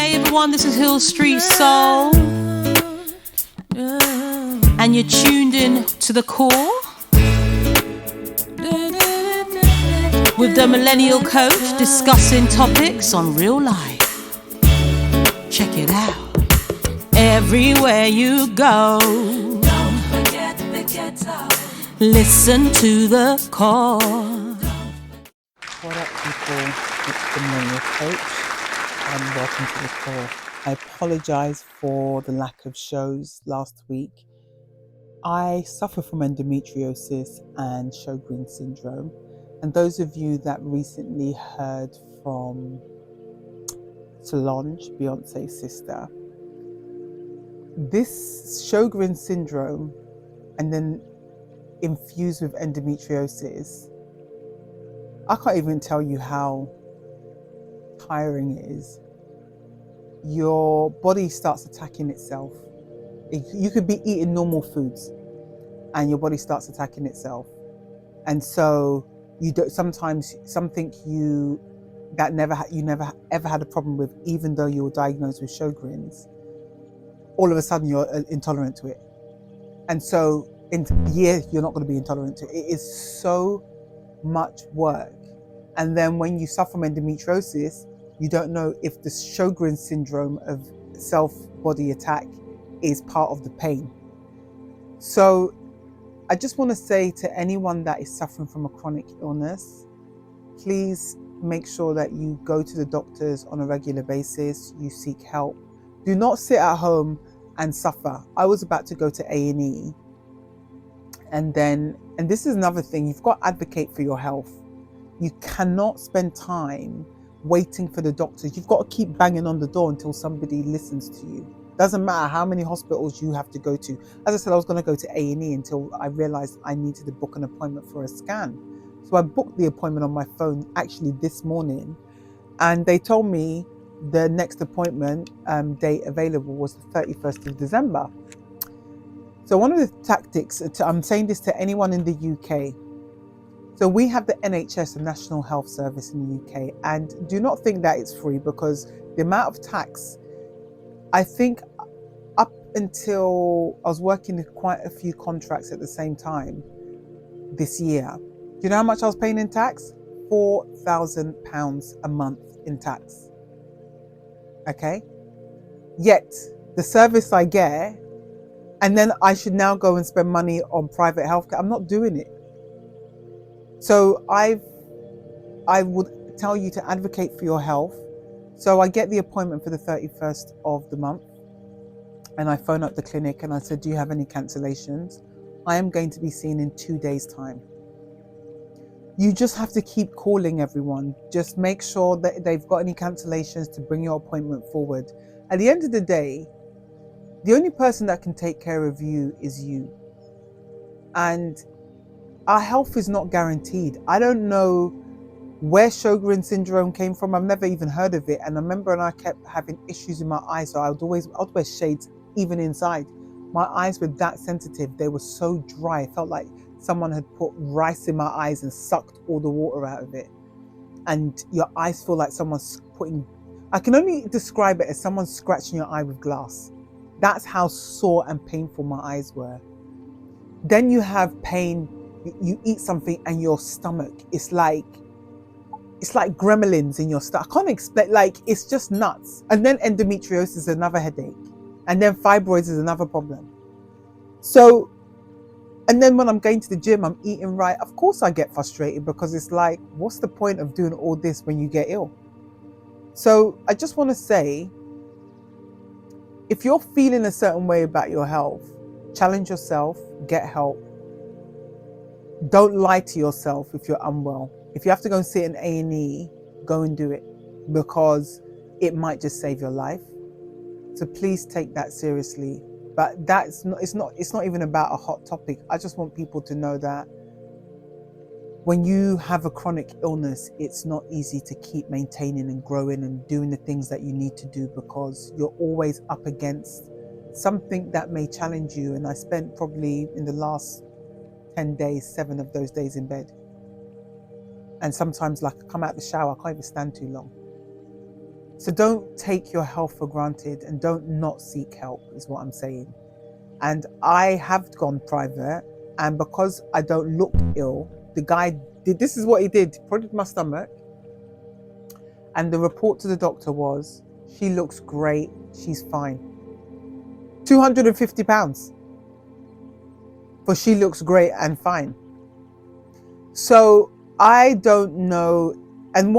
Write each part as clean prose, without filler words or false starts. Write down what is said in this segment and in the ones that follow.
Hey everyone, this is Hill Street Soul, and you're tuned in to the core with the Millennial Coach, discussing topics on real life. Check it out. Everywhere you go, don't forget the ghetto. Listen to the core. What up, people? It's the Millennial Coach, and welcome to the core. I apologize for the lack of shows last week. I suffer from endometriosis and Sjogren's syndrome, and those of you that recently heard from Solange, Beyonce's sister, this Sjogren's syndrome, and then infused with endometriosis, I can't even tell you how tiring it is. Your body starts attacking itself. You could be eating normal foods and your body starts attacking itself. And so you don't, sometimes something you never ever had a problem with, even though you were diagnosed with Sjogren's, all of a sudden you're intolerant to it. And so in a year, you're not going to be intolerant to it. It is so much work. And then when you suffer from endometriosis, you don't know if the Sjogren's syndrome of self-body attack is part of the pain. So I just want to say to anyone that is suffering from a chronic illness, please make sure that you go to the doctors on a regular basis, you seek help. Do not sit at home and suffer. I was about to go to A&E, and this is another thing, you've got to advocate for your health. You cannot spend time waiting for the doctors. You've got to keep banging on the door until somebody listens to you. Doesn't matter how many hospitals you have to go to. As I said, I was going to go to A&E until I realized I needed to book an appointment for a scan. So I booked the appointment on my phone actually this morning, and they told me the next appointment date available was the 31st of December. So one of the tactics, I'm saying this to anyone in the UK, so we have the NHS, the National Health Service in the UK, and do not think that it's free, because the amount of tax, I think up until I was working with quite a few contracts at the same time this year. Do you know how much I was paying in tax? £4,000 a month in tax. Okay? Yet the service I get, and then I should now go and spend money on private healthcare. I'm not doing it. So I would tell you to advocate for your health. So I get the appointment for the 31st of the month, and I phone up the clinic and I said, do you have any cancellations? I am going to be seen in 2 days' time. You just have to keep calling everyone. Just make sure that they've got any cancellations to bring your appointment forward. At the end of the day, the only person that can take care of you is you. And our health is not guaranteed. I don't know where Sjogren's syndrome came from. I've never even heard of it. And I remember when I kept having issues in my eyes, so I'd wear shades even inside. My eyes were that sensitive. They were so dry. It felt like someone had put rice in my eyes and sucked all the water out of it. And your eyes feel like someone's I can only describe it as someone scratching your eye with glass. That's how sore and painful my eyes were. Then you have pain. You eat something and your stomach, it's like gremlins in your stomach. I can't explain, like, it's just nuts. And then endometriosis is another headache. And then fibroids is another problem. So, and then when I'm going to the gym, I'm eating right. Of course I get frustrated, because it's like, what's the point of doing all this when you get ill? So I just want to say, if you're feeling a certain way about your health, challenge yourself, get help. Don't lie to yourself if you're unwell. If you have to go and sit in A&E, go and do it, because it might just save your life. So please take that seriously. But it's not even about a hot topic. I just want people to know that when you have a chronic illness, it's not easy to keep maintaining and growing and doing the things that you need to do, because you're always up against something that may challenge you. And I spent probably in the last 10 days, 7 of those days in bed. And sometimes, like, I come out of the shower, I can't even stand too long. So don't take your health for granted and don't not seek help, is what I'm saying. And I have gone private, and because I don't look ill, the guy did, this is what he did, prodded my stomach, and the report to the doctor was, she looks great, she's fine. £250 for she looks great and fine. So I don't know, and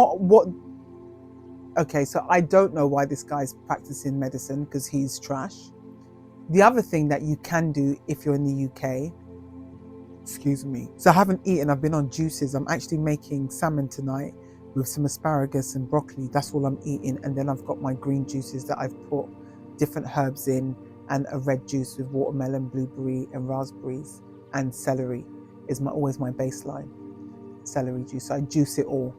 okay, so I don't know why this guy's practicing medicine, because he's trash. The other thing that you can do if you're in the UK, excuse me, so I haven't eaten, I've been on juices. I'm actually making salmon tonight with some asparagus and broccoli. That's all I'm eating. And then I've got my green juices that I've put different herbs in, and a red juice with watermelon, blueberry and raspberries, and celery is always my baseline. Celery juice, so I juice it all.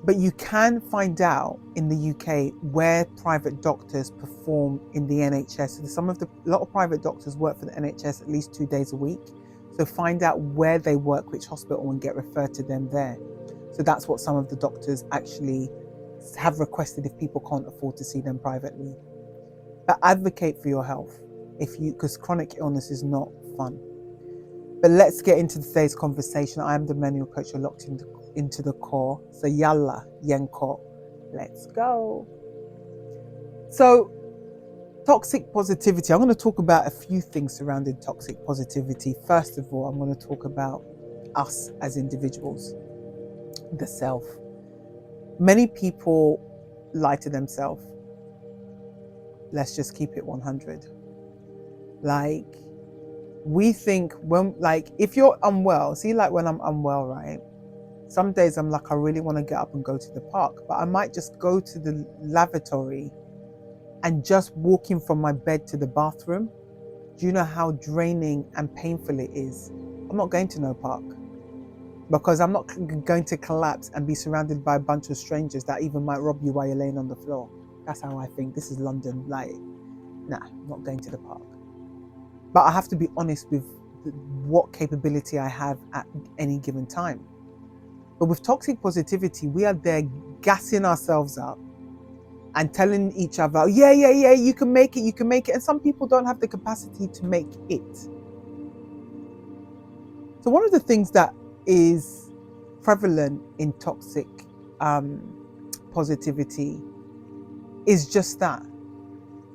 But you can find out in the UK where private doctors perform in the NHS. So a lot of private doctors work for the NHS at least 2 days a week. So find out where they work, which hospital, and get referred to them there. So that's what some of the doctors actually have requested if people can't afford to see them privately. But advocate for your health, because chronic illness is not fun. But let's get into today's conversation. I am the manual coach. You're locked into the core. So yalla, yenko, let's go. So toxic positivity. I'm going to talk about a few things surrounding toxic positivity. First of all, I'm going to talk about us as individuals, the self. Many people lie to themselves. Let's just keep it 100. Like, we think if you're unwell, see, like when I'm unwell, right? Some days I'm like, I really want to get up and go to the park, but I might just go to the lavatory, and just walking from my bed to the bathroom, do you know how draining and painful it is? I'm not going to no park, because I'm not going to collapse and be surrounded by a bunch of strangers that even might rob you while you're laying on the floor. That's how I think. This is London. Like, nah, I'm not going to the park. But I have to be honest with what capability I have at any given time. But with toxic positivity, we are there gassing ourselves up and telling each other, yeah, you can make it. And some people don't have the capacity to make it. So one of the things that is prevalent in toxic positivity is just that,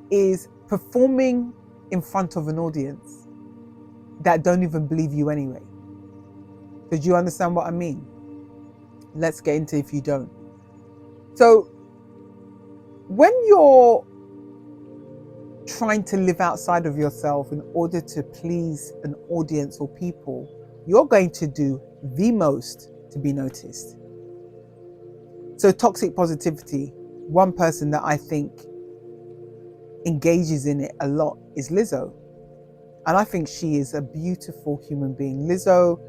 is performing in front of an audience that don't even believe you anyway. So do you understand what I mean? Let's get into if you don't. So when you're trying to live outside of yourself in order to please an audience or people, you're going to do the most to be noticed. So toxic positivity, one person that I think engages in it a lot is Lizzo. And I think she is a beautiful human being. Lizzo,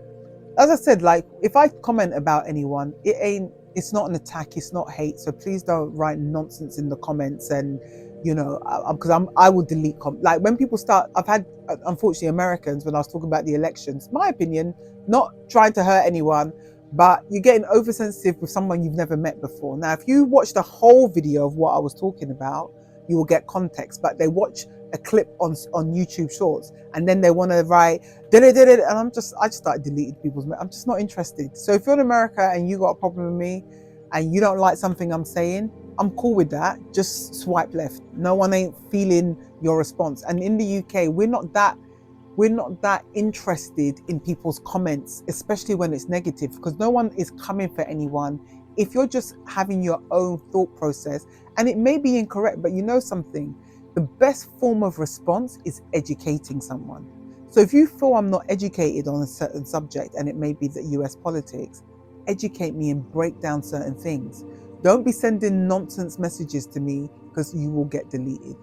as I said, like, if I comment about anyone, it's not an attack, it's not hate. So please don't write nonsense in the comments, and because I will delete like when people start. I've had, unfortunately, Americans, when I was talking about the elections, my opinion, not trying to hurt anyone, but you're getting oversensitive with someone you've never met before. Now, if you watch the whole video of what I was talking about, you will get context. But they watch a clip on YouTube Shorts, and then they want to write and I just started deleting people's. I'm just not interested. So if you're in America and you got a problem with me and you don't like something I'm saying, I'm cool with that. Just swipe left. No one ain't feeling your response. And in the UK, we're not that interested in people's comments, especially when it's negative, because no one is coming for anyone. If you're just having your own thought process, and it may be incorrect, but you know something, the best form of response is educating someone. So if you feel I'm not educated on a certain subject, and it may be the US politics, educate me and break down certain things. Don't be sending nonsense messages to me, because you will get deleted.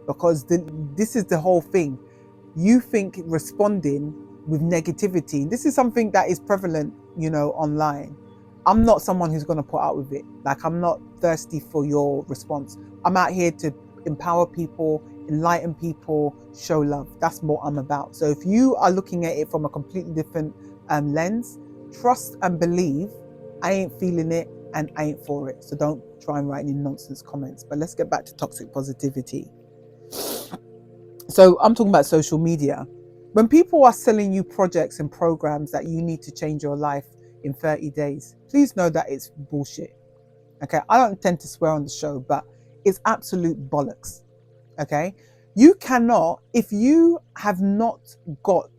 Because this is the whole thing. You think responding with negativity, this is something that is prevalent, online. I'm not someone who's going to put up with it. Like, I'm not thirsty for your response. I'm out here to empower people, enlighten people, show love. That's what I'm about. So if you are looking at it from a completely different lens, trust and believe. I ain't feeling it. and I ain't for it. So don't try and write any nonsense comments. But let's get back to toxic positivity. So I'm talking about social media. When people are selling you projects and programs that you need to change your life in 30 days, please know that it's bullshit. Okay, I don't tend to swear on the show, but it's absolute bollocks. Okay, you cannot, if you have not got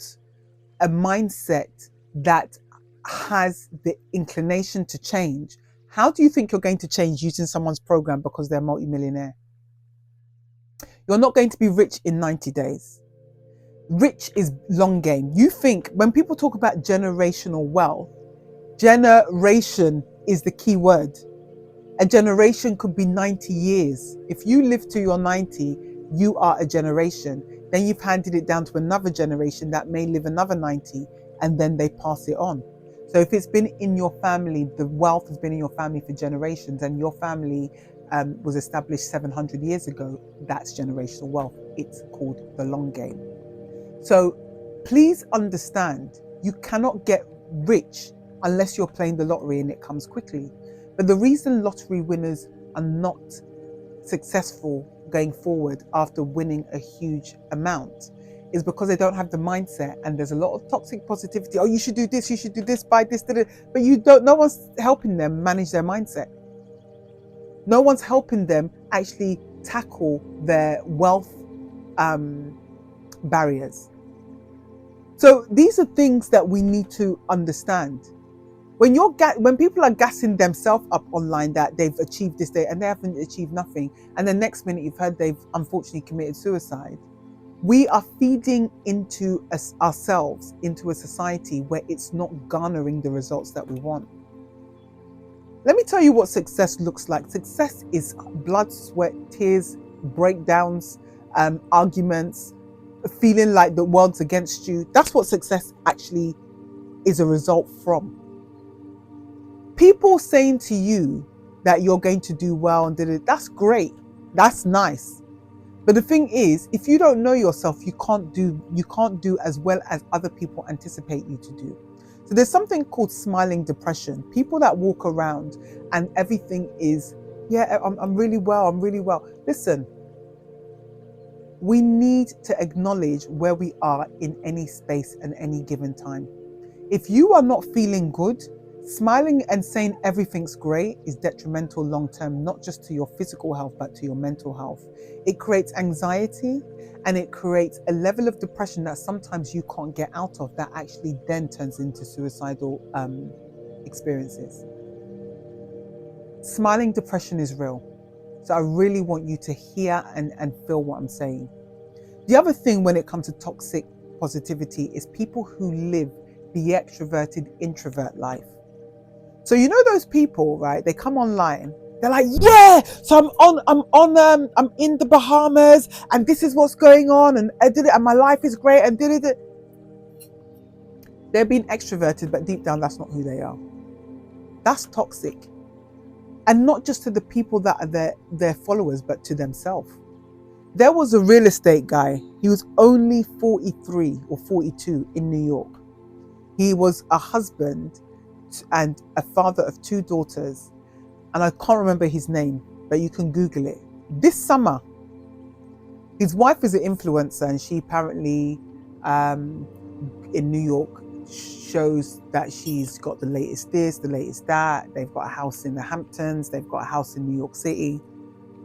a mindset that has the inclination to change, how do you think you're going to change using someone's program because they're a multimillionaire? You're not going to be rich in 90 days. Rich is long game. You think when people talk about generational wealth, generation is the key word. A generation could be 90 years. If you live to your 90, you are a generation. Then you've handed it down to another generation that may live another 90, and then they pass it on. So if it's been in your family, the wealth has been in your family for generations, and your family was established 700 years ago, that's generational wealth. It's called the long game. So please understand, you cannot get rich unless you're playing the lottery and it comes quickly. But the reason lottery winners are not successful going forward after winning a huge amount is because they don't have the mindset, and there's a lot of toxic positivity. Oh, you should do this, buy this, but you don't, no one's helping them manage their mindset. No one's helping them actually tackle their wealth barriers. So these are things that we need to understand. When people are gassing themselves up online that they've achieved this day and they haven't achieved nothing, and the next minute you've heard they've unfortunately committed suicide, we are feeding into ourselves into a society where it's not garnering the results that we want. Let me tell you what success looks like. Success is blood, sweat, tears, breakdowns, arguments, feeling like the world's against you. That's what success actually is a result from. People saying to you that you're going to do well and that's great. That's nice. But the thing is, if you don't know yourself, you can't do as well as other people anticipate you to do. So there's something called smiling depression. People that walk around and everything is, yeah, I'm really well, I'm really well. Listen, we need to acknowledge where we are in any space and any given time. If you are not feeling good, smiling and saying everything's great is detrimental long term, not just to your physical health, but to your mental health. It creates anxiety and it creates a level of depression that sometimes you can't get out of, that actually then turns into suicidal experiences. Smiling depression is real. So I really want you to hear and feel what I'm saying. The other thing when it comes to toxic positivity is people who live the extroverted introvert life. So you know those people, right? They come online. They're like, yeah. So I'm in the Bahamas, and this is what's going on, and I did it, and my life is great, and did it. They're being extroverted, but deep down, that's not who they are. That's toxic, and not just to the people that are their followers, but to themselves. There was a real estate guy. He was only 43 or 42 in New York. He was a husband and a father of 2 daughters, and I can't remember his name, but you can Google it. This summer, his wife is an influencer, and she apparently in New York shows that she's got the latest this, the latest that. They've got a house in the Hamptons, they've got a house in New York City.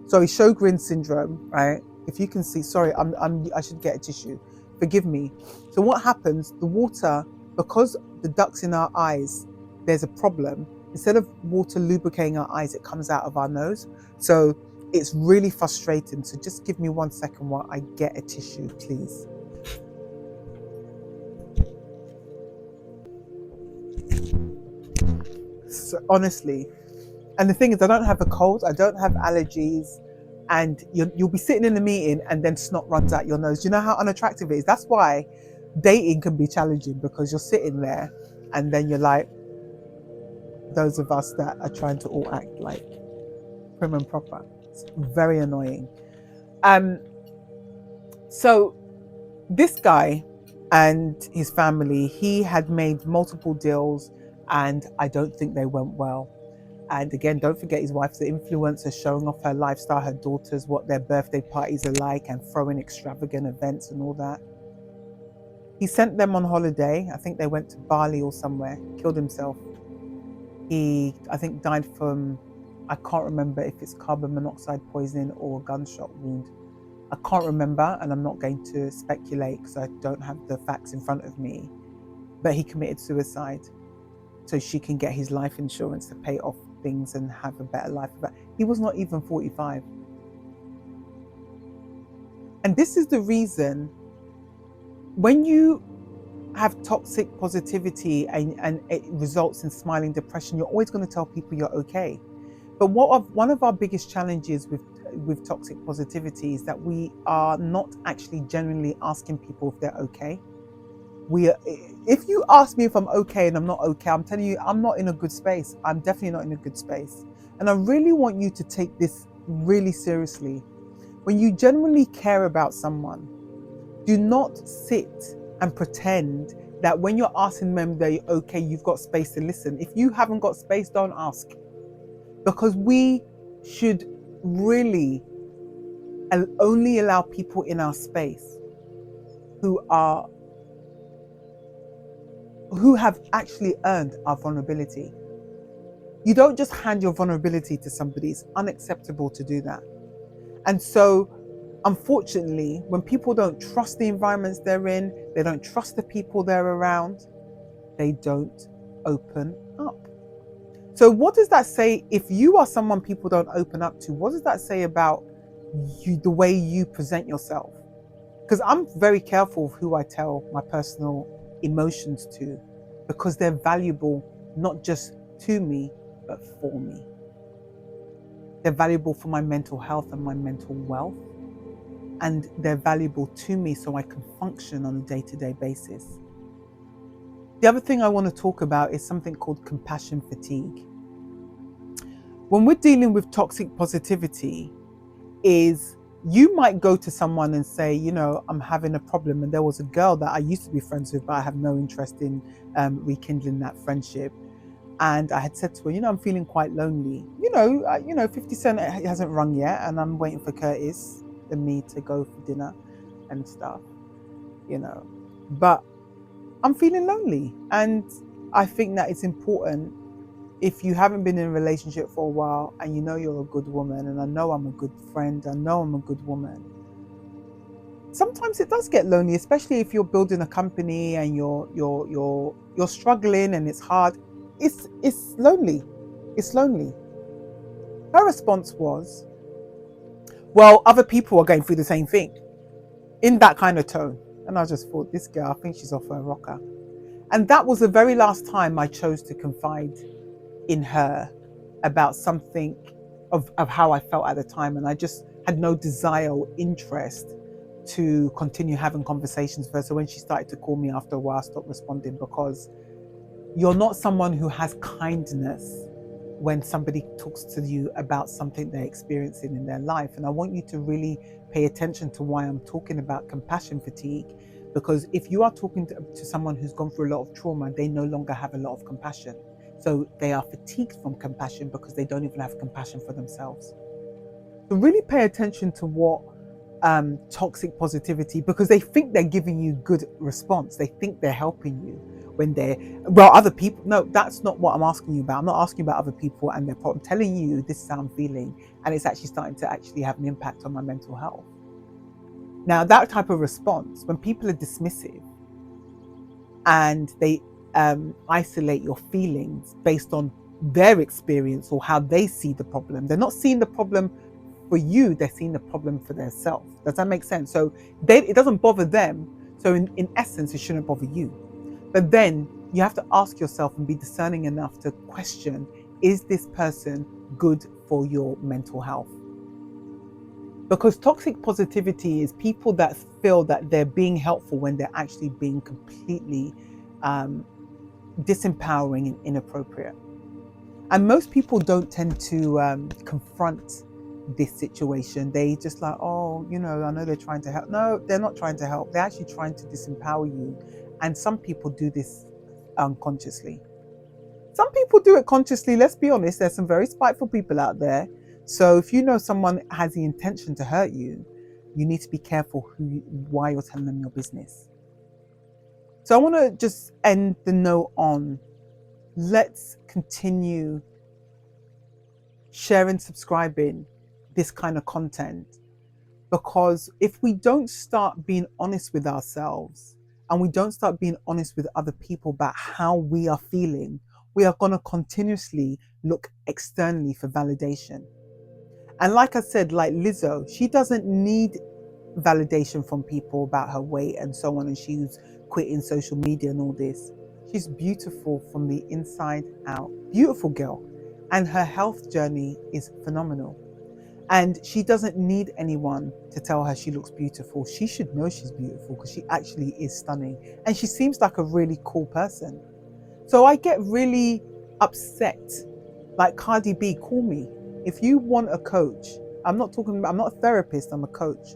Sorry, Sjogren syndrome, right? If you can see, sorry, I should get a tissue. Forgive me. So what happens, the water, because the ducts in our eyes, there's a problem. Instead of water lubricating our eyes, it comes out of our nose. So it's really frustrating. So just give me 1 second while I get a tissue, please. So honestly, and the thing is, I don't have a cold, I don't have allergies, and you'll be sitting in a meeting and then snot runs out your nose. Do you know how unattractive it is? That's why dating can be challenging, because you're sitting there and then you're like those of us that are trying to all act like prim and proper. It's very annoying. So this guy and his family, he had made multiple deals, and I don't think they went well. And again, don't forget his wife's an influencer, showing off her lifestyle, her daughters, what their birthday parties are like, and throwing extravagant events and all that. He sent them on holiday. I think they went to Bali or somewhere, killed himself. He, I think, died from, I can't remember if it's carbon monoxide poisoning or a gunshot wound. I can't remember, and I'm not going to speculate because I don't have the facts in front of me. But he committed suicide so she can get his life insurance to pay off things and have a better life. But he was not even 45. And this is the reason when you have toxic positivity and it results in smiling depression, you're always going to tell people you're okay. But one of our biggest challenges with toxic positivity is that we are not actually genuinely asking people if they're okay. If you ask me if I'm okay and I'm not okay, I'm telling you, I'm not in a good space. I'm definitely not in a good space. And I really want you to take this really seriously. When you genuinely care about someone, do not sit and pretend that when you're asking them they're okay, you've got space to listen. If you haven't got space, don't ask. Because we should really only allow people in our space who have actually earned our vulnerability. You don't just hand your vulnerability to somebody. It's unacceptable to do that. And so, unfortunately, when people don't trust the environments they're in, they don't trust the people they're around, they don't open up. So what does that say? If you are someone people don't open up to, what does that say about you, the way you present yourself? Because I'm very careful of who I tell my personal emotions to, because they're valuable not just to me, but for me. They're valuable for my mental health and my mental wealth. And they're valuable to me so I can function on a day-to-day basis. The other thing I want to talk about is something called compassion fatigue. When we're dealing with toxic positivity, is you might go to someone and say, you know, I'm having a problem. And there was a girl that I used to be friends with, but I have no interest in rekindling that friendship. And I had said to her, you know, I'm feeling quite lonely. 50 Cent hasn't rung yet, and I'm waiting for Curtis and me to go for dinner and stuff, But I'm feeling lonely. And I think that it's important, if you haven't been in a relationship for a while and you know you're a good woman, and I know I'm a good friend, I know I'm a good woman, sometimes it does get lonely, especially if you're building a company and you're struggling and it's hard. It's lonely. It's lonely. Her response was, well, other people are going through the same thing, in that kind of tone. And I just thought, this girl, I think she's off her rocker. And that was the very last time I chose to confide in her about something of how I felt at the time. And I just had no desire or interest to continue having conversations with her. So when she started to call me after a while, I stopped responding, because you're not someone who has kindness when somebody talks to you about something they're experiencing in their life. And I want you to really pay attention to why I'm talking about compassion fatigue, because if you are talking to someone who's gone through a lot of trauma, they no longer have a lot of compassion. So they are fatigued from compassion because they don't even have compassion for themselves. So really pay attention to what toxic positivity, because they think they're giving you good response. They think they're helping you when other people. No, that's not what I'm asking you about. I'm not asking about other people and their problem. I'm telling you, this is how I'm feeling, and it's actually starting to actually have an impact on my mental health. Now, that type of response, when people are dismissive and they isolate your feelings based on their experience or how they see the problem, they're not seeing the problem for you, they're seeing the problem for themselves. Does that make sense? So it doesn't bother them. So in essence, it shouldn't bother you. But then you have to ask yourself and be discerning enough to question, is this person good for your mental health? Because toxic positivity is people that feel that they're being helpful when they're actually being completely disempowering and inappropriate. And most people don't tend to confront this situation. They just like, oh, I know they're trying to help. No, they're not trying to help. They're actually trying to disempower you. And some people do this unconsciously. Some people do it consciously. Let's be honest, there's some very spiteful people out there. So if you know someone has the intention to hurt you, you need to be careful why you're telling them your business. So I want to just end the note on, let's continue sharing, subscribing this kind of content, because if we don't start being honest with ourselves and we don't start being honest with other people about how we are feeling, we are going to continuously look externally for validation. And like I said, like Lizzo, she doesn't need validation from people about her weight and so on, and she's quitting social media and all this. She's beautiful from the inside out. Beautiful girl. And her health journey is phenomenal. And she doesn't need anyone to tell her she looks beautiful. She should know she's beautiful because she actually is stunning. And she seems like a really cool person. So I get really upset. Like Cardi B, call me. If you want a coach, I'm not a therapist, I'm a coach.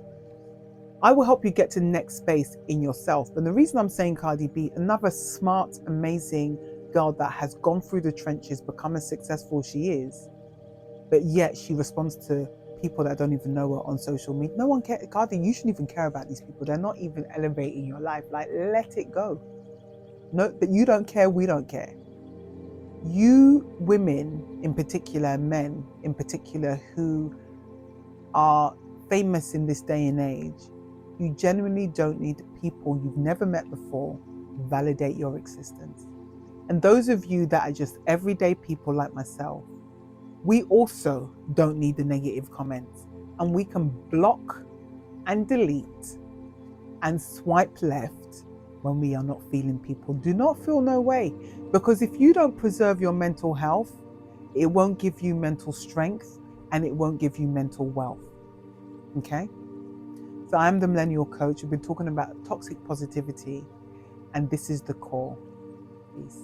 I will help you get to the next space in yourself. And the reason I'm saying Cardi B, another smart, amazing girl that has gone through the trenches, become as successful as she is, but yet she responds to people that don't even know her on social media. No one cares. Cardi, you shouldn't even care about these people. They're not even elevating your life. Like, let it go. No, that you don't care, we don't care. You women in particular, men in particular, who are famous in this day and age, you genuinely don't need people you've never met before validate your existence. And those of you that are just everyday people like myself, we also don't need the negative comments, and we can block and delete and swipe left when we are not feeling people. Do not feel no way, because if you don't preserve your mental health, it won't give you mental strength and it won't give you mental wealth. Okay? So I'm the Millennial Coach. We've been talking about toxic positivity, and this is the core. Peace.